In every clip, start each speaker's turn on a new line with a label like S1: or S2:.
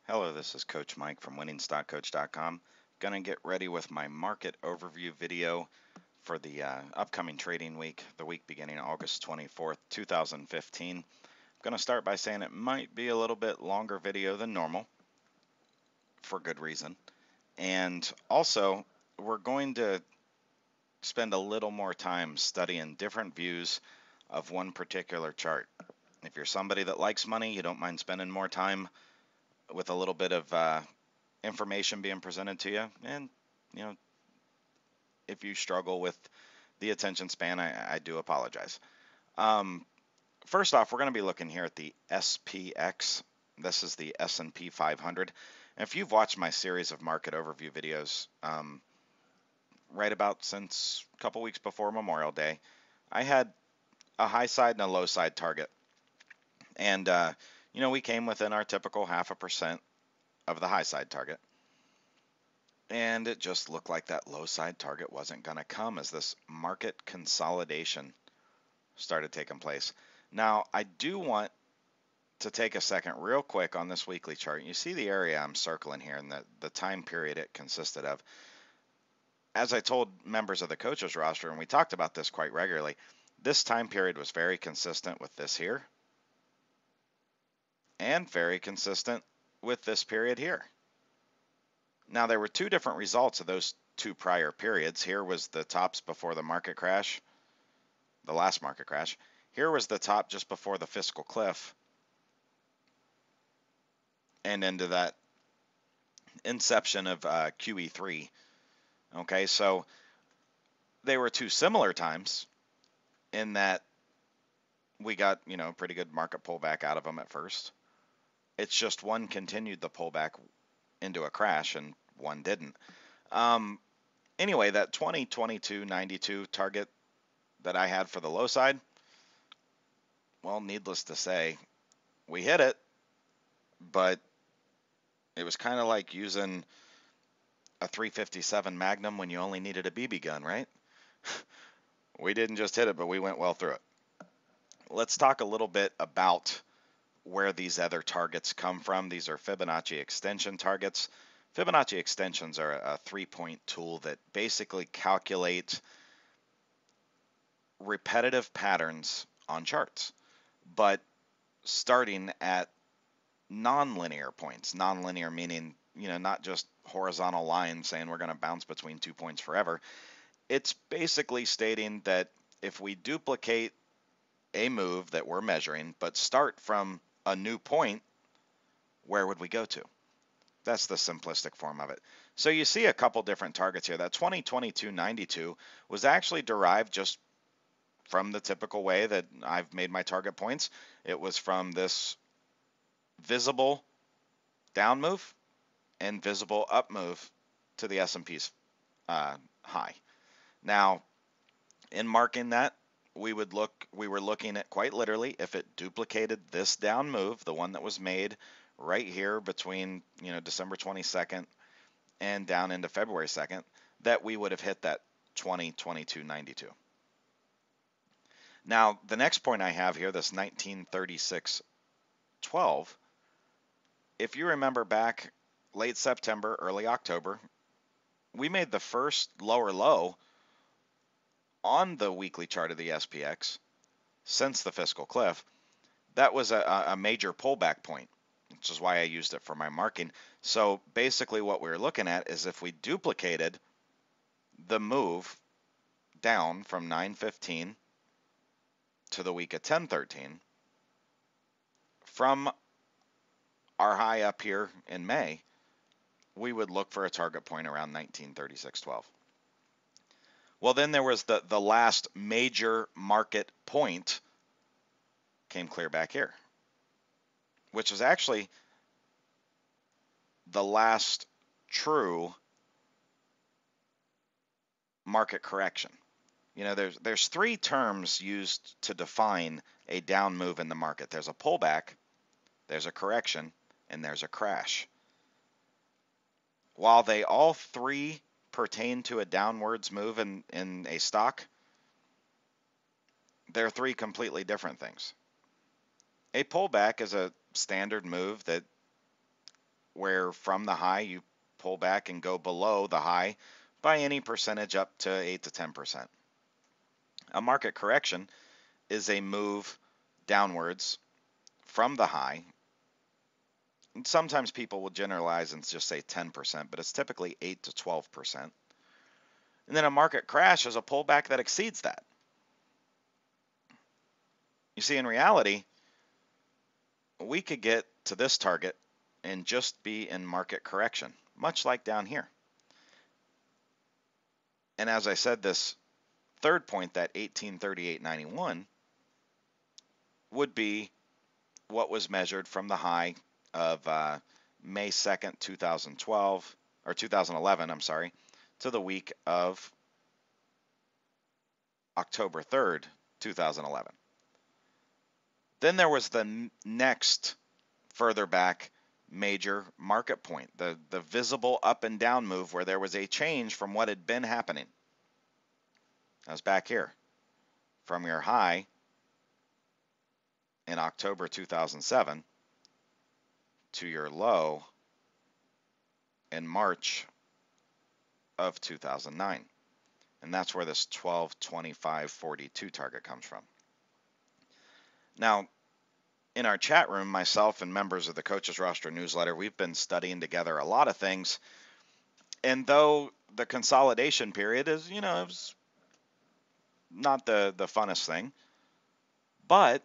S1: Hello, this is Coach Mike from winningstockcoach.com. Gonna get ready with my market overview video for the upcoming trading week, the week beginning August 24th, 2015. I'm gonna start by saying it might be a little bit longer video than normal for good reason. And also, we're going to spend a little more time studying different views of one particular chart. If you're somebody that likes money, you don't mind spending more time with a little bit of information being presented to you, and you know, if you struggle with the attention span, I do apologize. Um, First off, we're going to be looking here at the SPX. This is the S&P 500. And if you've watched my series of market overview videos, right about since a couple weeks before Memorial Day, I had a high side and a low side target. And, we came within our typical 0.5% of the high side target. And it just looked like that low side target wasn't going to come as this market consolidation started taking place. Now, I do want to take a second real quick on this weekly chart. You see the area I'm circling here and the time period it consisted of. As I told members of the coaches roster, and we talked about this quite regularly, this time period was very consistent with this here and very consistent with this period here. Now, there were two different results of those two prior periods. Here was the tops before the market crash, the last market crash. Here was the top just before the fiscal cliff and into that inception of QE3. Okay, so they were two similar times in that we got, pretty good market pullback out of them at first. It's just one continued the pullback into a crash and one didn't. Anyway, that 2022.92 target that I had for the low side, well, needless to say, we hit it, but it was kind of like using a 357 Magnum when you only needed a BB gun, right? We didn't just hit it, but we went well through it. Let's talk a little bit about where these other targets come from. These are Fibonacci extension targets. Fibonacci extensions are a three-point tool that basically calculates repetitive patterns on charts, but starting at nonlinear points. Nonlinear meaning, not just horizontal lines saying we're going to bounce between 2 points forever. It's basically stating that if we duplicate a move that we're measuring, but start from a new point, where would we go to? That's the simplistic form of it. So you see a couple different targets here. That 2022.92 was actually derived just from the typical way that I've made my target points. It was from this visible down move and visible up move to the S&P's high. Now, in marking that, we were looking at quite literally if it duplicated this down move, the one that was made right here between December 22nd and down into February 2nd, that we would have hit that 2022.92. Now, the next point I have here, this 1936.12, if you remember back late September, early October, we made the first lower low on the weekly chart of the SPX since the fiscal cliff. That was a major pullback point, which is why I used it for my marking. So basically what we're looking at is if we duplicated the move down from 915 to the week of 1013 from our high up here in May, we would look for a target point around 1936.12. Well, then there was the last major market point came clear back here, which was actually the last true market correction. There's three terms used to define a down move in the market. There's a pullback, there's a correction, and there's a crash. While they all three pertain to a downwards move in a stock, they're three completely different things. A pullback is a standard move that where from the high you pull back and go below the high by any percentage up to 8 to 10%. A market correction is a move downwards from the high. And sometimes people will generalize and just say 10%, but it's typically 8 to 12%. And then a market crash is a pullback that exceeds that. You see, in reality, we could get to this target and just be in market correction, much like down here. And as I said, this third point, that 1838.91, would be what was measured from the high of May 2nd, 2012, or 2011, I'm sorry, to the week of October 3rd, 2011. Then there was the next further back major market point, the visible up and down move where there was a change from what had been happening. That was back here, from your high in October 2007 to your low in March of 2009. And that's where this 1225.42 target comes from. Now, in our chat room, myself and members of the Coaches Roster newsletter, we've been studying together a lot of things. And though the consolidation period is, it was not the funnest thing, but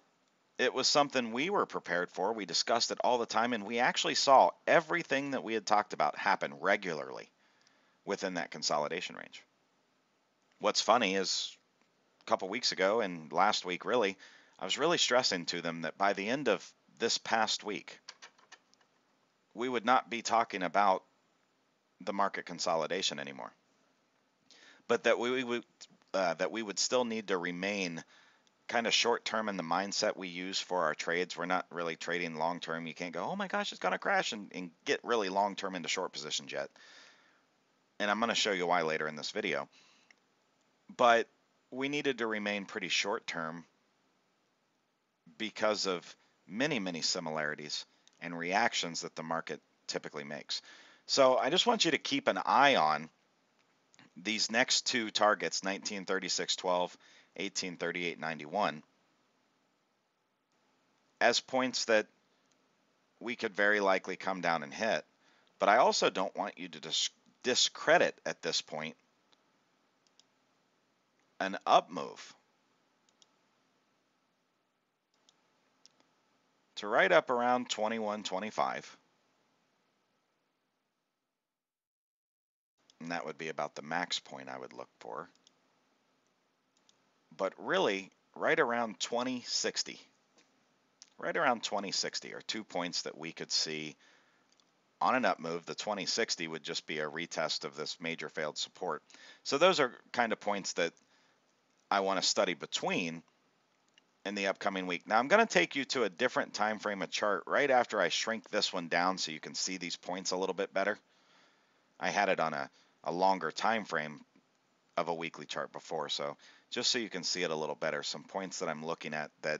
S1: it was something we were prepared for. We discussed it all the time, and we actually saw everything that we had talked about happen regularly within that consolidation range. What's funny is a couple weeks ago and last week, really, I was really stressing to them that by the end of this past week, we would not be talking about the market consolidation anymore, but that we would still need to remain kind of short term in the mindset we use for our trades. We're not really trading long term. You can't go, oh my gosh, it's going to crash and get really long term into short positions yet. And I'm going to show you why later in this video. But we needed to remain pretty short term because of many, many similarities and reactions that the market typically makes. So I just want you to keep an eye on these next two targets, 1936.12, 1838.91, as points that we could very likely come down and hit. But I also don't want you to discredit at this point an up move to right up around 21.25. And that would be about the max point I would look for. But really, right around 2060. Right around 2060 are 2 points that we could see on an up move. The 2060 would just be a retest of this major failed support. So those are kind of points that I want to study between in the upcoming week. Now I'm going to take you to a different time frame of chart right after I shrink this one down so you can see these points a little bit better. I had it on a longer time frame of a weekly chart before, so just so you can see it a little better, some points that I'm looking at that,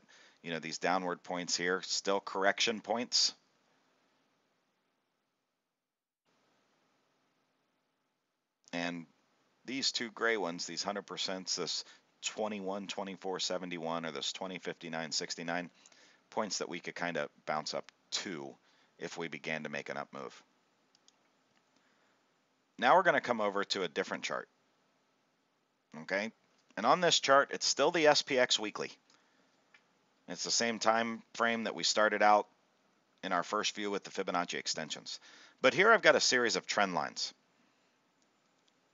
S1: these downward points here, still correction points. And these two gray ones, these 100%, this 21.24.71 or this 20.59.69, points that we could kind of bounce up to if we began to make an up move. Now we're going to come over to a different chart. Okay, and on this chart, it's still the SPX weekly. It's the same time frame that we started out in our first view with the Fibonacci extensions. But here I've got a series of trend lines.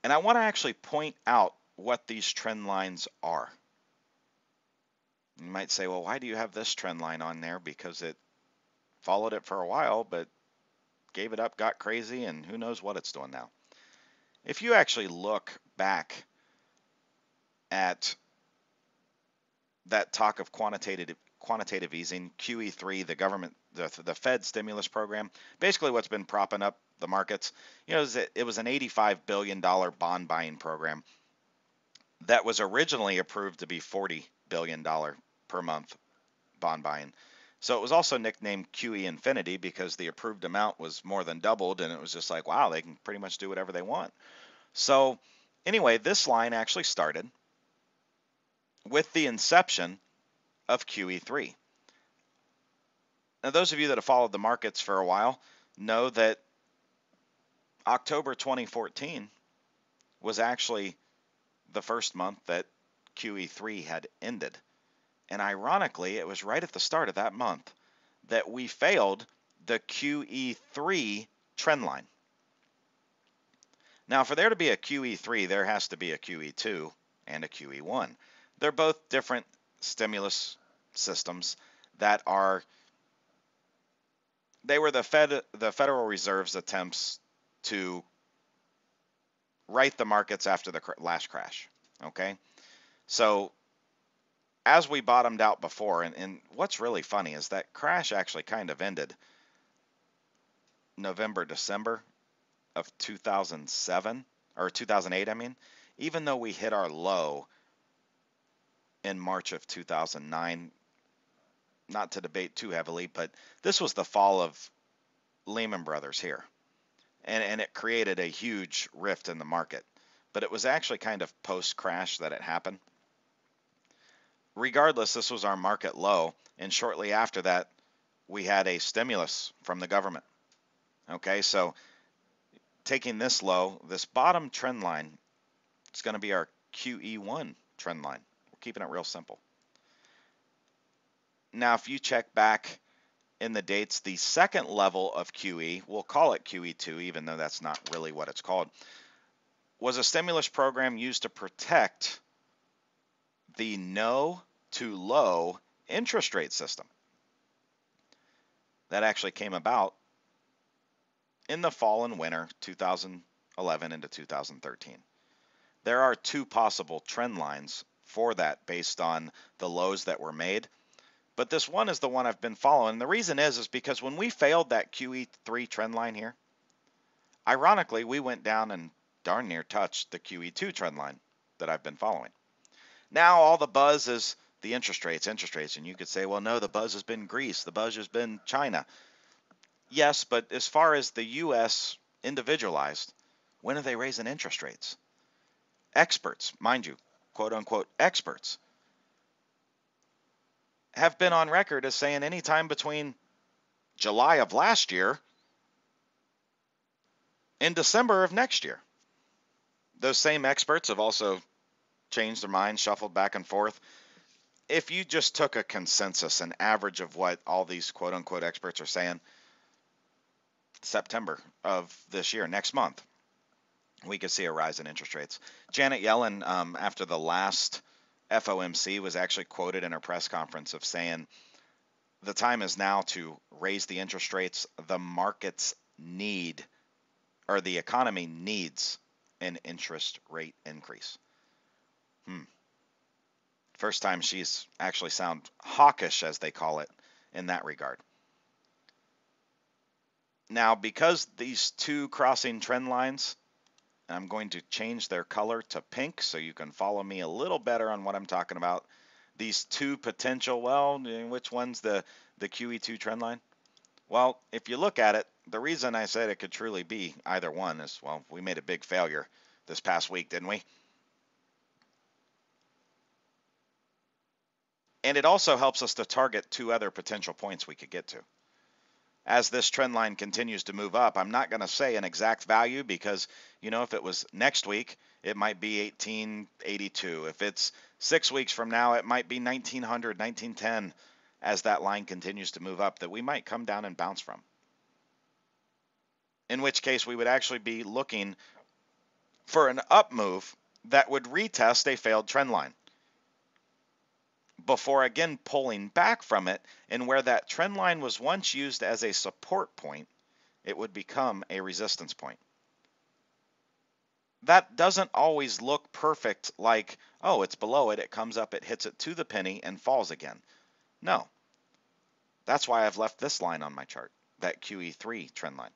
S1: And I want to actually point out what these trend lines are. You might say, well, why do you have this trend line on there? Because it followed it for a while, but gave it up, got crazy, and who knows what it's doing now. If you actually look back at that talk of quantitative easing, QE3, the government, the Fed stimulus program, basically what's been propping up the markets, it was an $85 billion bond buying program that was originally approved to be $40 billion per month bond buying. So it was also nicknamed QE Infinity because the approved amount was more than doubled, and it was just like, wow, they can pretty much do whatever they want. So anyway, this line actually started with the inception of QE3. Now, those of you that have followed the markets for a while know that October 2014 was actually the first month that QE3 had ended. And ironically, it was right at the start of that month that we failed the QE3 trend line. Now, for there to be a QE3, there has to be a QE2 and a QE1. They're both different stimulus systems that they were the Federal Reserve's attempts to right the markets after the last crash. Okay, so as we bottomed out before, and what's really funny is that crash actually kind of ended November, December of 2007 or 2008, I mean, even though we hit our low in March of 2009. Not to debate too heavily, but this was the fall of Lehman Brothers here, and it created a huge rift in the market. But it was actually kind of post-crash that it happened. Regardless, this was our market low, and shortly after that, we had a stimulus from the government. Okay, so taking this low, this bottom trend line, it's going to be our QE1 trend line. We're keeping it real simple. Now, if you check back in the dates, the second level of QE, we'll call it QE2, even though that's not really what it's called, was a stimulus program used to protect the no to low interest rate system. That actually came about in the fall and winter 2011 into 2013. There are two possible trend lines for that based on the lows that were made. But this one is the one I've been following. The reason is because when we failed that QE3 trend line here, ironically, we went down and darn near touched the QE2 trend line that I've been following. Now all the buzz is the interest rates, and you could say, well, no, the buzz has been Greece, the buzz has been China. Yes, but as far as the U.S. individualized, when are they raising interest rates? Experts, mind you, quote unquote experts, have been on record as saying anytime between July of last year and December of next year. Those same experts have also changed their minds, shuffled back and forth. If you just took a consensus, an average of what all these quote-unquote experts are saying, September of this year, next month, we could see a rise in interest rates. Janet Yellen, after the last FOMC, was actually quoted in her press conference of saying, the time is now to raise the interest rates. The markets need, or the economy needs, an interest rate increase. First time she's actually sound hawkish, as they call it, in that regard. Now, because these two crossing trend lines, I'm going to change their color to pink so you can follow me a little better on what I'm talking about. These two potential, well, which one's the QE2 trend line? Well, if you look at it, the reason I said it could truly be either one is, well, we made a big failure this past week, didn't we? And it also helps us to target two other potential points we could get to. As this trend line continues to move up, I'm not going to say an exact value because, you know, if it was next week, it might be 1882. If it's 6 weeks from now, it might be 1900, 1910, as that line continues to move up that we might come down and bounce from. In which case, we would actually be looking for an up move that would retest a failed trend line before again pulling back from it, and where that trend line was once used as a support point, it would become a resistance point. That doesn't always look perfect, like, oh, it's below it, it comes up, it hits it to the penny and falls again. No. That's why I've left this line on my chart, that QE3 trend line.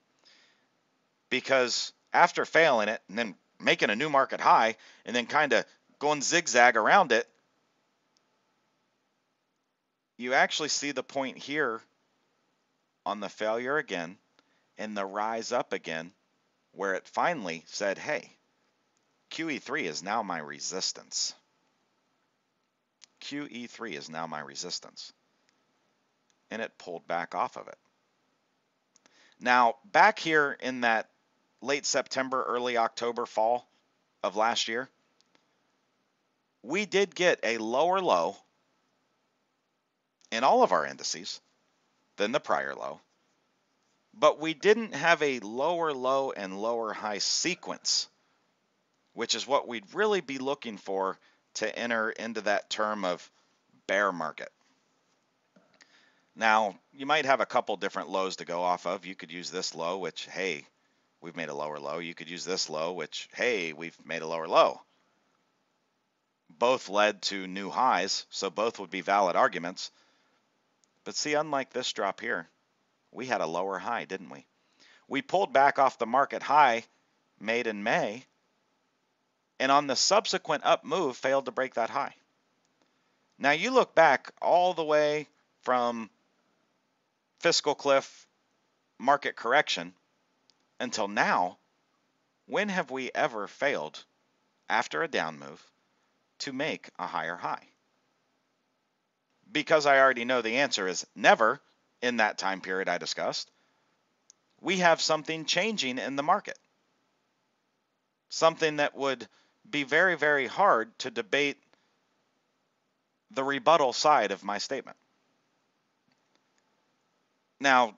S1: Because after failing it and then making a new market high and then kind of going zigzag around it, you actually see the point here on the failure again and the rise up again, where it finally said, hey, QE3 is now my resistance. QE3 is now my resistance. And it pulled back off of it. Now, back here in that late September, early October, fall of last year, we did get a lower low in all of our indices than the prior low, but we didn't have a lower low and lower high sequence, which is what we'd really be looking for to enter into that term of bear market. Now, you might have a couple different lows to go off of. You could use this low, which, hey, we've made a lower low. You could use this low, which, hey, we've made a lower low. Both led to new highs, so both would be valid arguments. But see, unlike this drop here, we had a lower high, didn't we? We pulled back off the market high made in May, and on the subsequent up move, failed to break that high. Now, you look back all the way from fiscal cliff, market correction, until now, when have we ever failed after a down move to make a higher high? Because I already know the answer is never in that time period I discussed. We have something changing in the market. Something that would be very, very hard to debate the rebuttal side of my statement. Now,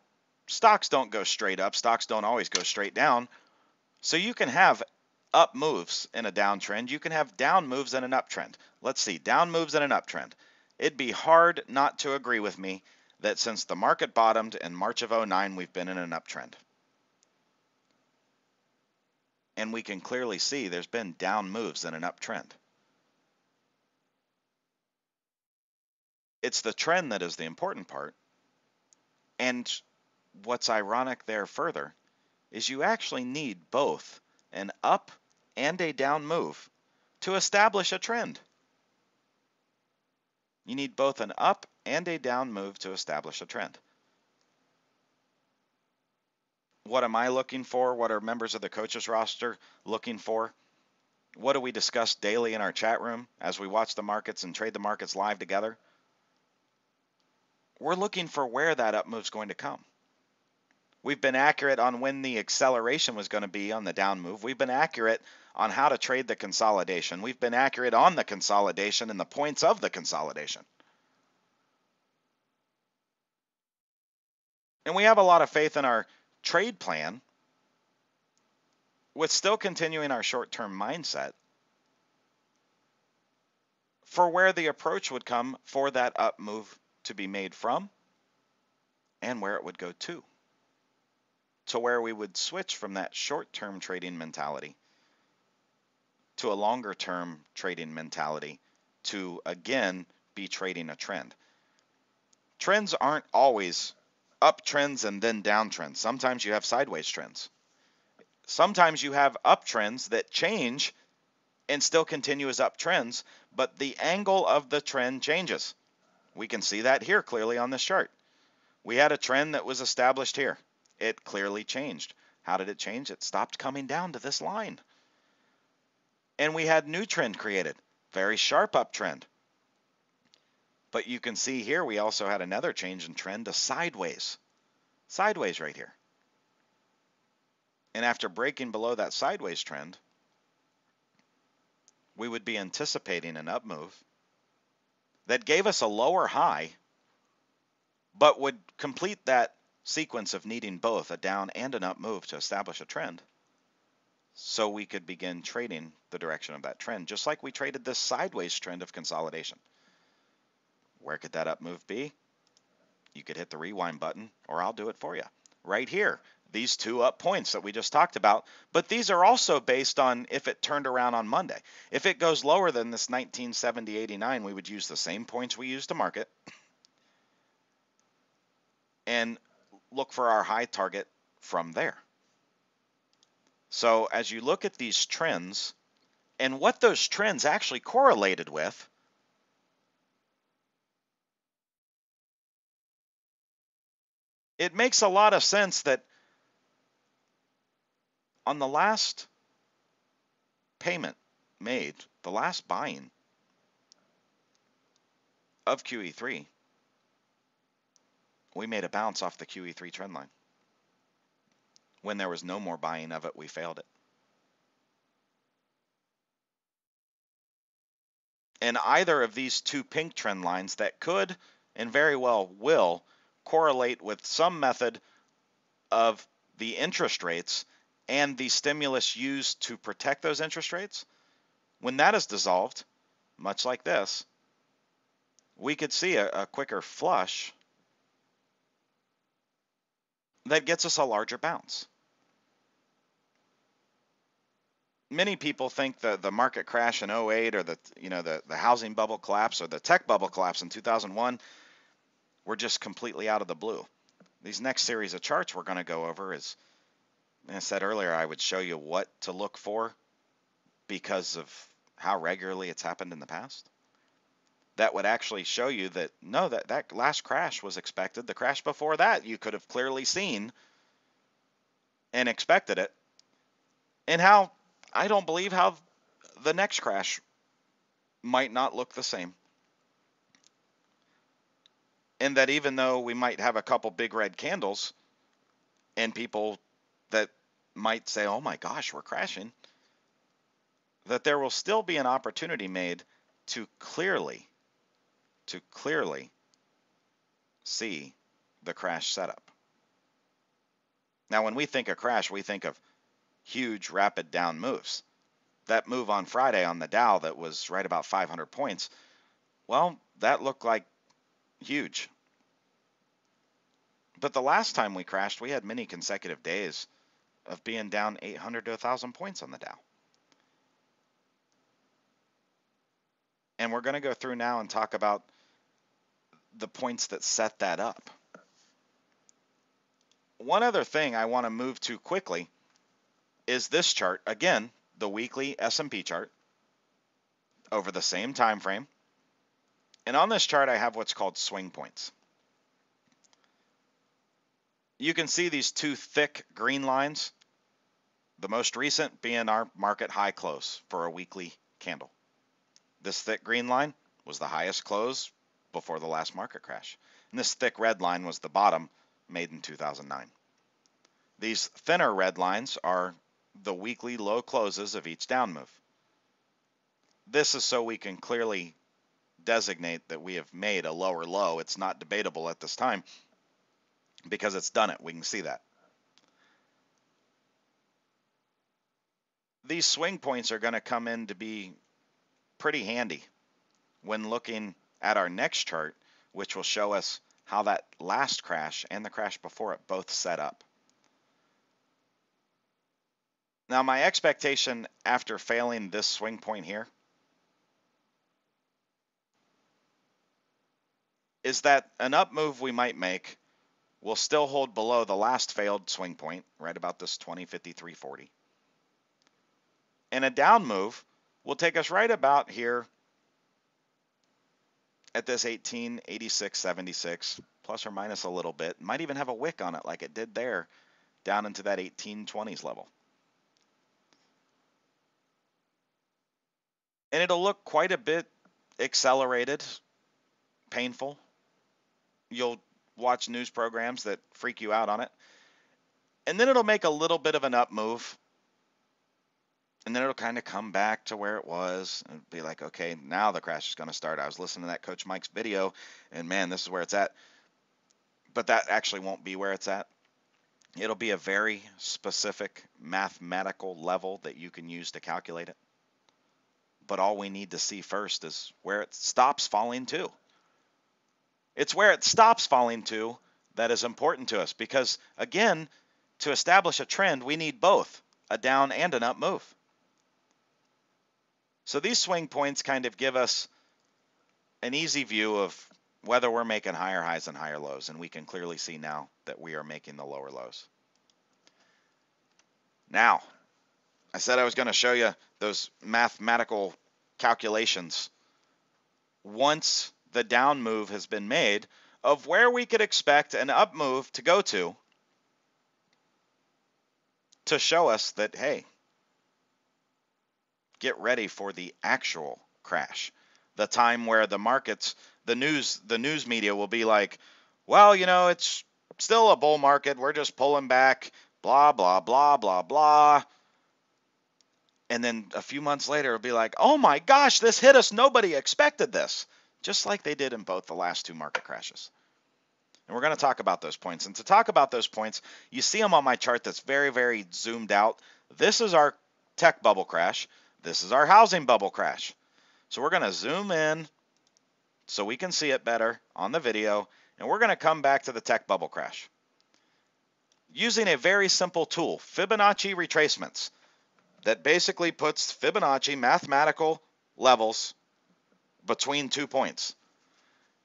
S1: stocks don't go straight up. Stocks don't always go straight down. So you can have up moves in a downtrend. You can have down moves in an uptrend. Let's see, down moves in an uptrend. It'd be hard not to agree with me that since the market bottomed in March of 09, we've been in an uptrend. And we can clearly see there's been down moves in an uptrend. It's the trend that is the important part. And what's ironic there further is you actually need both an up and a down move to establish a trend. You need both an up and a down move to establish a trend. What am I looking for? What are members of the coaches roster looking for? What do we discuss daily in our chat room as we watch the markets and trade the markets live together? We're looking for where that up move is going to come. We've been accurate on when the acceleration was going to be on the down move. We've been accurate on how to trade the consolidation. We've been accurate on the consolidation and the points of the consolidation. And we have a lot of faith in our trade plan with still continuing our short-term mindset for where the approach would come for that up move to be made from and where it would go to where we would switch from that short-term trading mentality to a longer-term trading mentality to, again, be trading a trend. Trends aren't always up trends and then down trends. Sometimes you have sideways trends. Sometimes you have up trends that change and still continue as up trends, but the angle of the trend changes. We can see that here clearly on this chart. We had a trend that was established here. It clearly changed. How did it change? It stopped coming down to this line. And we had new trend created. Very sharp uptrend. But you can see here we also had another change in trend to sideways. Sideways right here. And after breaking below that sideways trend, we would be anticipating an up move that gave us a lower high, but would complete that sequence of needing both a down and an up move to establish a trend, so we could begin trading the direction of that trend, just like we traded this sideways trend of consolidation. Where could that up move be? You could hit the rewind button, or I'll do it for you. Right here, these two up points that we just talked about, but these are also based on if it turned around on Monday. If it goes lower than this 1970.89, we would use the same points we used to market and look for our high target from there. So as you look at these trends and what those trends actually correlated with, It makes a lot of sense that on the last payment made, the last buying of QE3, we made a bounce off the QE3 trend line. When there was no more buying of it, we failed it. And either of these two pink trend lines that could and very well will correlate with some method of the interest rates and the stimulus used to protect those interest rates, when that is dissolved, much like this, we could see a quicker flush that gets us a larger bounce. Many people think the market crash in 08 or the housing bubble collapse or the tech bubble collapse in 2001 were just completely out of the blue. These next series of charts we're going to go over is, as I said earlier, I would show you what to look for because of how regularly it's happened in the past. That would actually show you that no, that last crash was expected. The crash before that you could have clearly seen and expected it. And how I don't believe how the next crash might not look the same. And that even though we might have a couple big red candles and people that might say, oh my gosh, we're crashing, that there will still be an opportunity made to clearly see the crash setup. Now, when we think of crash, we think of huge, rapid down moves. That move on Friday on the Dow that was right about 500 points, well, that looked like huge. But the last time we crashed, we had many consecutive days of being down 800 to 1,000 points on the Dow. And we're going to go through now and talk about the points that set that up. One other thing I want to move to quickly is this chart. Again, the weekly S&P chart over the same time frame. And on this chart, I have what's called swing points. You can see these two thick green lines, the most recent being our market high close for a weekly candle. This thick green line was the highest close before the last market crash. And this thick red line was the bottom made in 2009. These thinner red lines are the weekly low closes of each down move. This is so we can clearly designate that we have made a lower low. It's not debatable at this time because it's done it. We can see that. These swing points are going to come in to be pretty handy when looking at our next chart, which will show us how that last crash and the crash before it both set up. Now, my expectation after failing this swing point here is that an up move we might make will still hold below the last failed swing point, right about this 2053.40. And a down move will take us right about here at this 1886.76, plus or minus a little bit. Might even have a wick on it like it did there, down into that 1820s level. And it'll look quite a bit accelerated, painful. You'll watch news programs that freak you out on it. And then it'll make a little bit of an up move. And then it'll kind of come back to where it was and be like, okay, now the crash is going to start. I was listening to that Coach Mike's video, and man, this is where it's at. But that actually won't be where it's at. It'll be a very specific mathematical level that you can use to calculate it. But all we need to see first is where it stops falling to. It's where it stops falling to that is important to us because, again, to establish a trend, we need both a down and an up move. So these swing points kind of give us an easy view of whether we're making higher highs and higher lows, and we can clearly see now that we are making the lower lows. Now, I said I was going to show you those mathematical calculations. Once the down move has been made, of where we could expect an up move to go to show us that, hey, get ready for the actual crash. The time where the markets, the news media will be like, well, you know, it's still a bull market. We're just pulling back, blah, blah, blah, blah, blah. And then a few months later, it'll be like, oh my gosh, this hit us. Nobody expected this. Just like they did in both the last two market crashes. And we're going to talk about those points. And to talk about those points, you see them on my chart that's very, very zoomed out. This is our tech bubble crash. This is our housing bubble crash. So we're going to zoom in so we can see it better on the video. And we're going to come back to the tech bubble crash using a very simple tool, Fibonacci retracements, that basically puts Fibonacci mathematical levels between 2 points.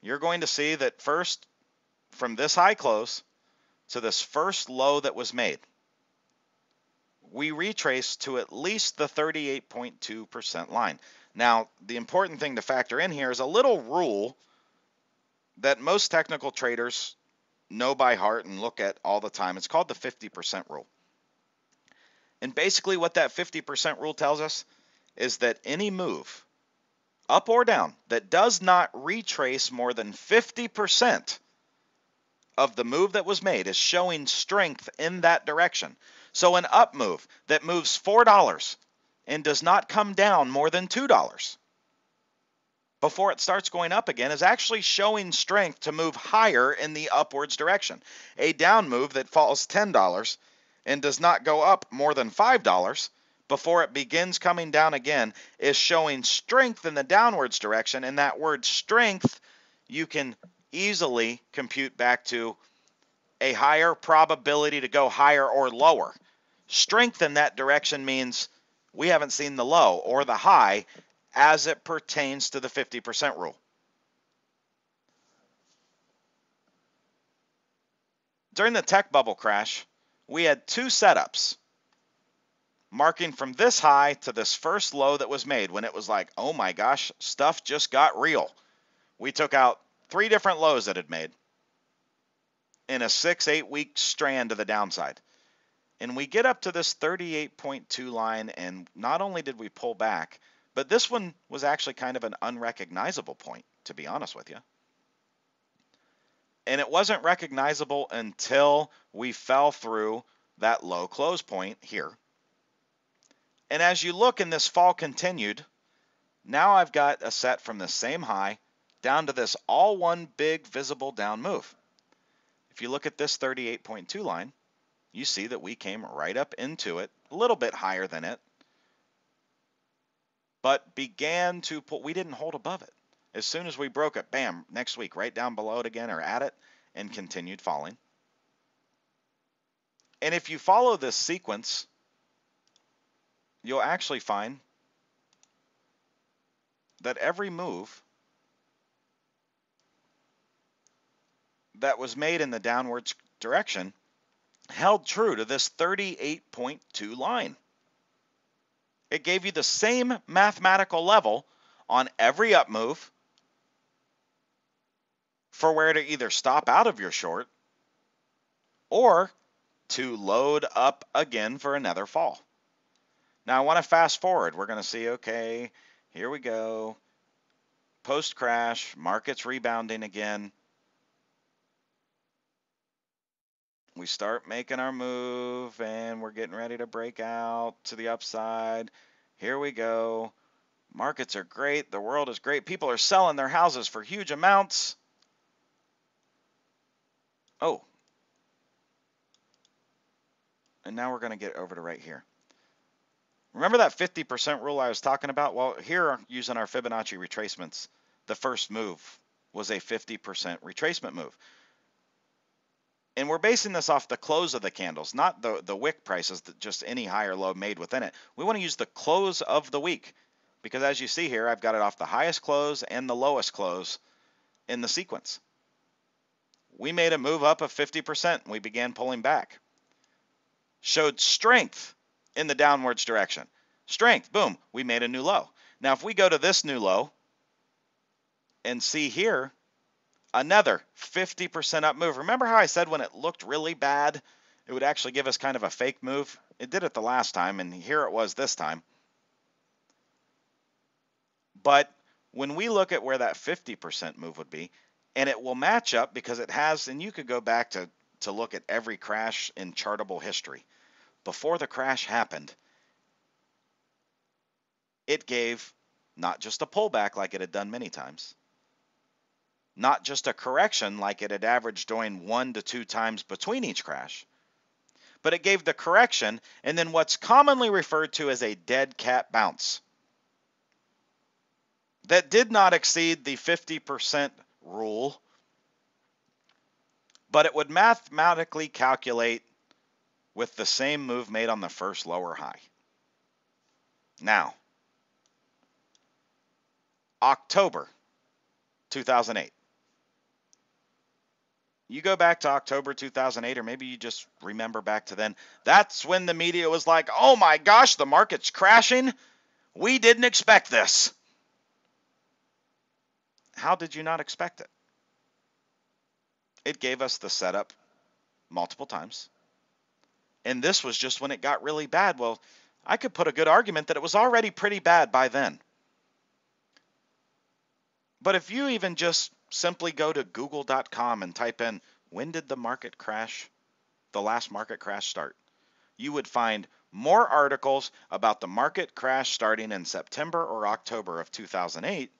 S1: You're going to see that first, from this high close to this first low that was made, we retrace to at least the 38.2% line. Now, the important thing to factor in here is a little rule that most technical traders know by heart and look at all the time. It's called the 50% rule. And basically what that 50% rule tells us is that any move, up or down, that does not retrace more than 50% of the move that was made is showing strength in that direction. So an up move that moves $4 and does not come down more than $2 before it starts going up again is actually showing strength to move higher in the upwards direction. A down move that falls $10 and does not go up more than $5 before it begins coming down again is showing strength in the downwards direction. And that word strength, you can easily compute back to a higher probability to go higher or lower. Strength in that direction means we haven't seen the low or the high as it pertains to the 50% rule. During the tech bubble crash, we had two setups marking from this high to this first low that was made when it was like, oh my gosh, stuff just got real. We took out 3 different lows that had made in a 6-8 week strand to the downside. And we get up to this 38.2 line, and not only did we pull back, but this one was actually kind of an unrecognizable point, to be honest with you. And it wasn't recognizable until we fell through that low close point here. And as you look, and this fall continued, now I've got a set from the same high down to this all one big visible down move. If you look at this 38.2 line, you see that we came right up into it, a little bit higher than it, but began to pull. We didn't hold above it. As soon as we broke it, bam, next week, right down below it again or at it, and continued falling. And if you follow this sequence, you'll actually find that every move that was made in the downwards direction held true to this 38.2 line. It gave you the same mathematical level on every up move for where to either stop out of your short or to load up again for another fall. Now I want to fast forward. We're going to see, okay, here we go. Post crash, market's rebounding again. We start making our move and we're getting ready to break out to the upside. Here we go. Markets are great. The world is great. People are selling their houses for huge amounts. Oh. And now we're going to get over to right here. Remember that 50% rule I was talking about? Well, here using our Fibonacci retracements, the first move was a 50% retracement move. And we're basing this off the close of the candles, not the wick prices, just any high or low made within it. We want to use the close of the week because as you see here, I've got it off the highest close and the lowest close in the sequence. We made a move up of 50%. We began pulling back. Showed strength in the downwards direction. Strength, boom, we made a new low. Now, if we go to this new low and see here, Another 50% up move. Remember how I said when it looked really bad, it would actually give us kind of a fake move? It did it the last time, and here it was this time. But when we look at where that 50% move would be, and it will match up because it has, and you could go back to look at every crash in chartable history. Before the crash happened, it gave not just a pullback like it had done many times, not just a correction like it had averaged doing 1 to 2 times between each crash, but it gave the correction and then what's commonly referred to as a dead cat bounce that did not exceed the 50% rule, but it would mathematically calculate with the same move made on the first lower high. Now, October 2008. You go back to October 2008, or maybe you just remember back to then. That's when the media was like, oh my gosh, the market's crashing. We didn't expect this. How did you not expect it? It gave us the setup multiple times. And this was just when it got really bad. Well, I could put a good argument that it was already pretty bad by then. But if you even just simply go to google.com and type in, when did the market crash, the last market crash start? You would find more articles about the market crash starting in September or October of 2008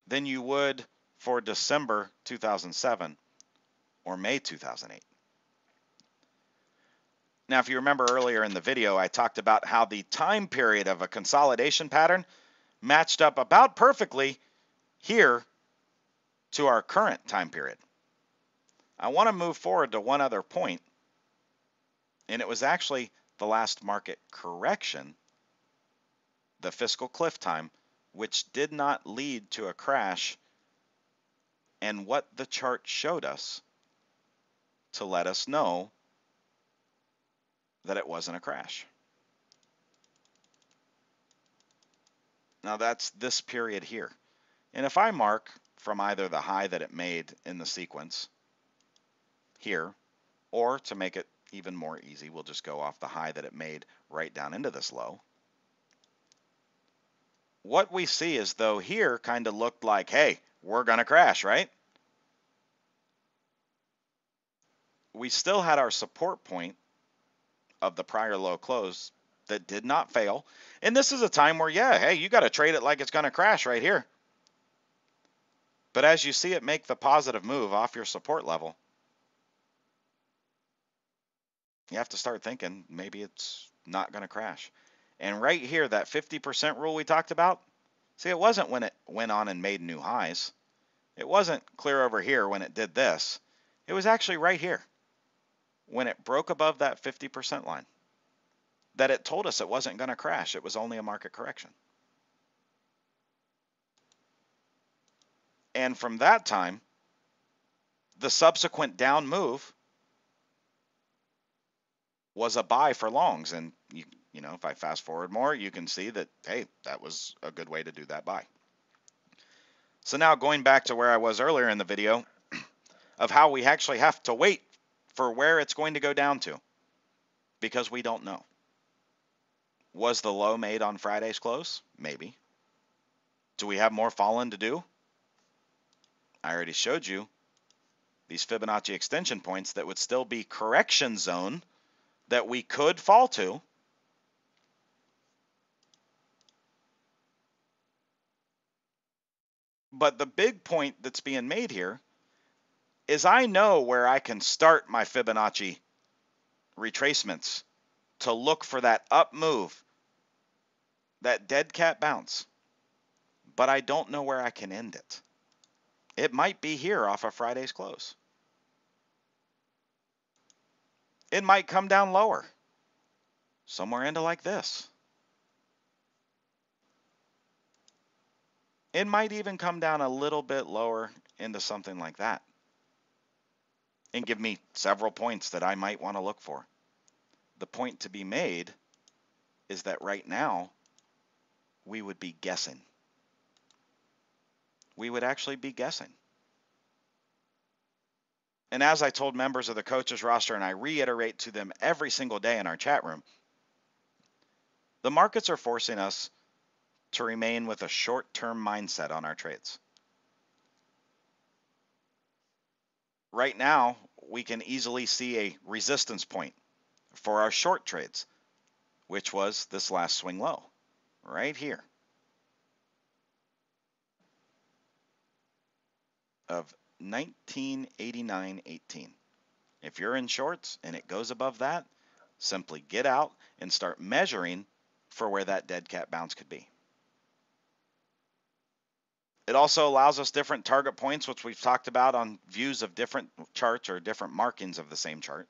S1: than you would for December 2007 or May 2008. Now, if you remember earlier in the video, I talked about how the time period of a consolidation pattern matched up about perfectly here to our current time period. I want to move forward to one other point, and it was actually the last market correction, the fiscal cliff time, which did not lead to a crash, and what the chart showed us to let us know that it wasn't a crash. Now that's this period here. And if I mark from either the high that it made in the sequence here, or to make it even more easy, we'll just go off the high that it made right down into this low. What we see is though here kind of looked like, hey, we're going to crash, right? We still had our support point of the prior low close that did not fail. And this is a time where, yeah, hey, you got to trade it like it's going to crash right here. But as you see it make the positive move off your support level, you have to start thinking maybe it's not going to crash. And right here, that 50% rule we talked about, see, it wasn't when it went on and made new highs. It wasn't clear over here when it did this. It was actually right here when it broke above that 50% line that it told us it wasn't going to crash. It was only a market correction. And from that time, the subsequent down move was a buy for longs. And, you know, if I fast forward more, you can see that, hey, that was a good way to do that buy. So now going back to where I was earlier in the video of how we actually have to wait for where it's going to go down to because we don't know. Was the low made on Friday's close? Maybe. Do we have more falling to do? I already showed you these Fibonacci extension points that would still be correction zone that we could fall to. But the big point that's being made here is I know where I can start my Fibonacci retracements to look for that up move, that dead cat bounce, but I don't know where I can end it. It might be here off of Friday's close. It might come down lower, somewhere into like this. It might even come down a little bit lower into something like that and give me several points that I might want to look for. The point to be made is that right now we would be guessing. we would actually be guessing. And as I told members of the coaches roster, and I reiterate to them every single day in our chat room, the markets are forcing us to remain with a short-term mindset on our trades. Right now, we can easily see a resistance point for our short trades, which was this last swing low, right here, of 1989.18. If you're in shorts and it goes above that, simply get out and start measuring for where that dead cat bounce could be. It also allows us different target points, which we've talked about on views of different charts or different markings of the same chart,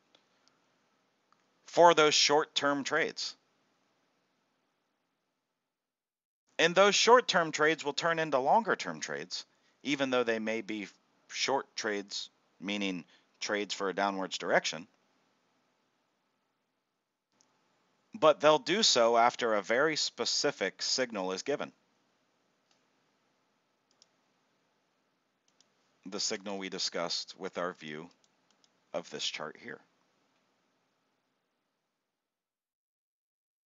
S1: for those short-term trades. And those short-term trades will turn into longer-term trades, even though they may be short trades, meaning trades for a downwards direction. But they'll do so after a very specific signal is given. The signal we discussed with our view of this chart here.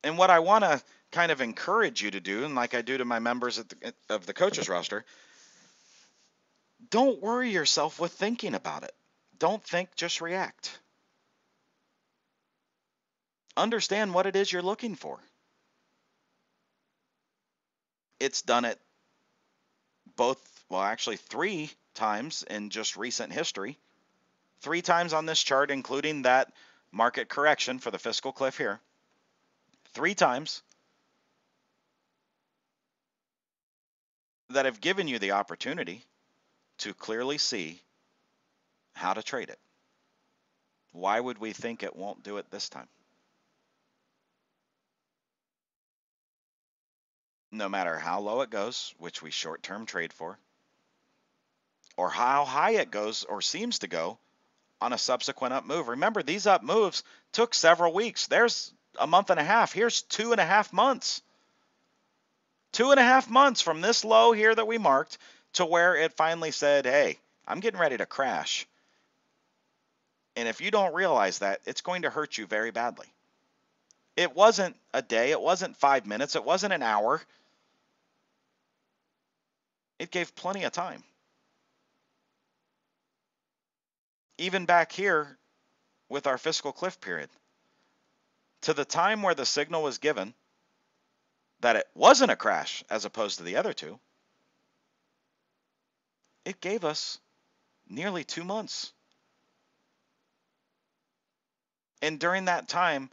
S1: And what I want to kind of encourage you to do, and like I do to my members of the coaches roster, don't worry yourself with thinking about it. Don't think, just react. Understand what it is you're looking for. It's done it both, well, actually 3 times in just recent history. 3 times on this chart, including that market correction for the fiscal cliff here. 3 times that have given you the opportunity to clearly see how to trade it. Why would we think it won't do it this time? No matter how low it goes, which we short-term trade for, or how high it goes or seems to go on a subsequent up move. Remember, these up moves took several weeks. There's a month and a half. Here's 2.5 months. 2.5 months from this low here that we marked to where it finally said, hey, I'm getting ready to crash. And if you don't realize that, it's going to hurt you very badly. It wasn't a day. It wasn't 5 minutes. It wasn't an hour. It gave plenty of time. Even back here with our fiscal cliff period, to the time where the signal was given that it wasn't a crash as opposed to the other two, it gave us nearly 2 months. And during that time,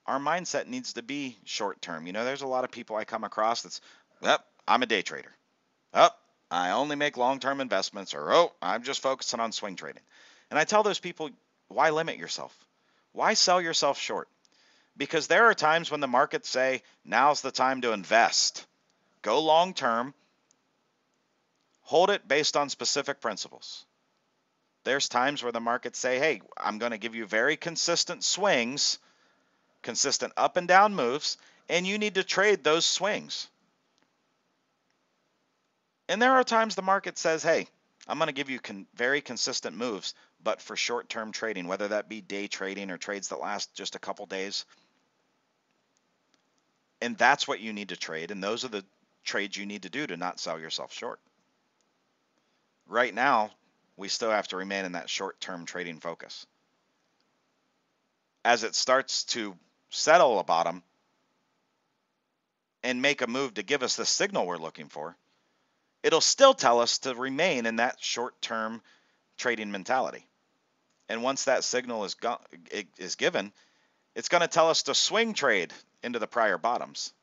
S1: our mindset needs to be short term. You know, there's a lot of people I come across that's, I'm a day trader. I only make long-term investments, or, I'm just focusing on swing trading. And I tell those people, why limit yourself? Why sell yourself short? Because there are times when the markets say, now's the time to invest. Go long-term. Hold it based on specific principles. There's times where the markets say, hey, I'm going to give you very consistent swings, consistent up and down moves, and you need to trade those swings. And there are times the market says, hey, I'm going to give you very consistent moves, but for short-term trading, whether that be day trading or trades that last just a couple days. And that's what you need to trade, and those are the trades you need to do to not sell yourself short. Right now, we still have to remain in that short-term trading focus. As it starts to settle a bottom and make a move to give us the signal we're looking for, it'll still tell us to remain in that short-term trading mentality. And once that signal is given, it's going to tell us to swing trade into the prior bottoms.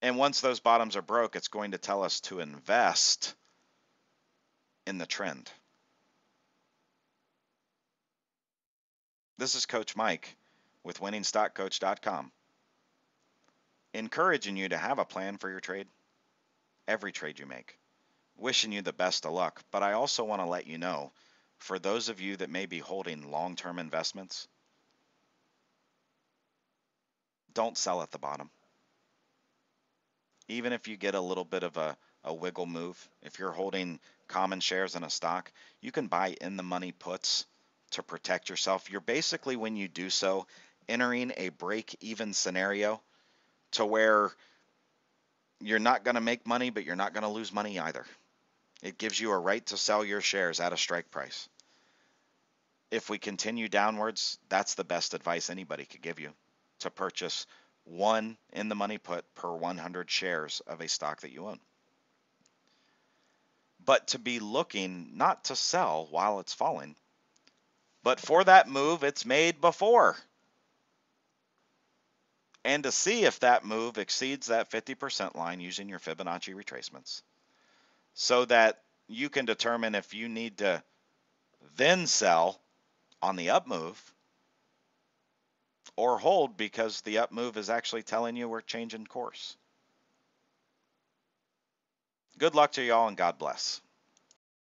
S1: And once those bottoms are broke, it's going to tell us to invest in the trend. This is Coach Mike with winningstockcoach.com, encouraging you to have a plan for your trade, every trade you make. Wishing you the best of luck, but I also want to let you know, for those of you that may be holding long-term investments, don't sell at the bottom. even if you get a little bit of a wiggle move. If you're holding common shares in a stock, you can buy in the money puts to protect yourself. You're basically, when you do so, entering a break-even scenario to where you're not going to make money, but you're not going to lose money either. It gives you a right to sell your shares at a strike price. If we continue downwards, that's the best advice anybody could give you, to purchase one in the money put per 100 shares of a stock that you own. But to be looking not to sell while it's falling, but for that move it's made before, and to see if that move exceeds that 50% line using your Fibonacci retracements, so that you can determine if you need to then sell on the up move or hold because the up move is actually telling you we're changing course. Good luck to y'all and God bless.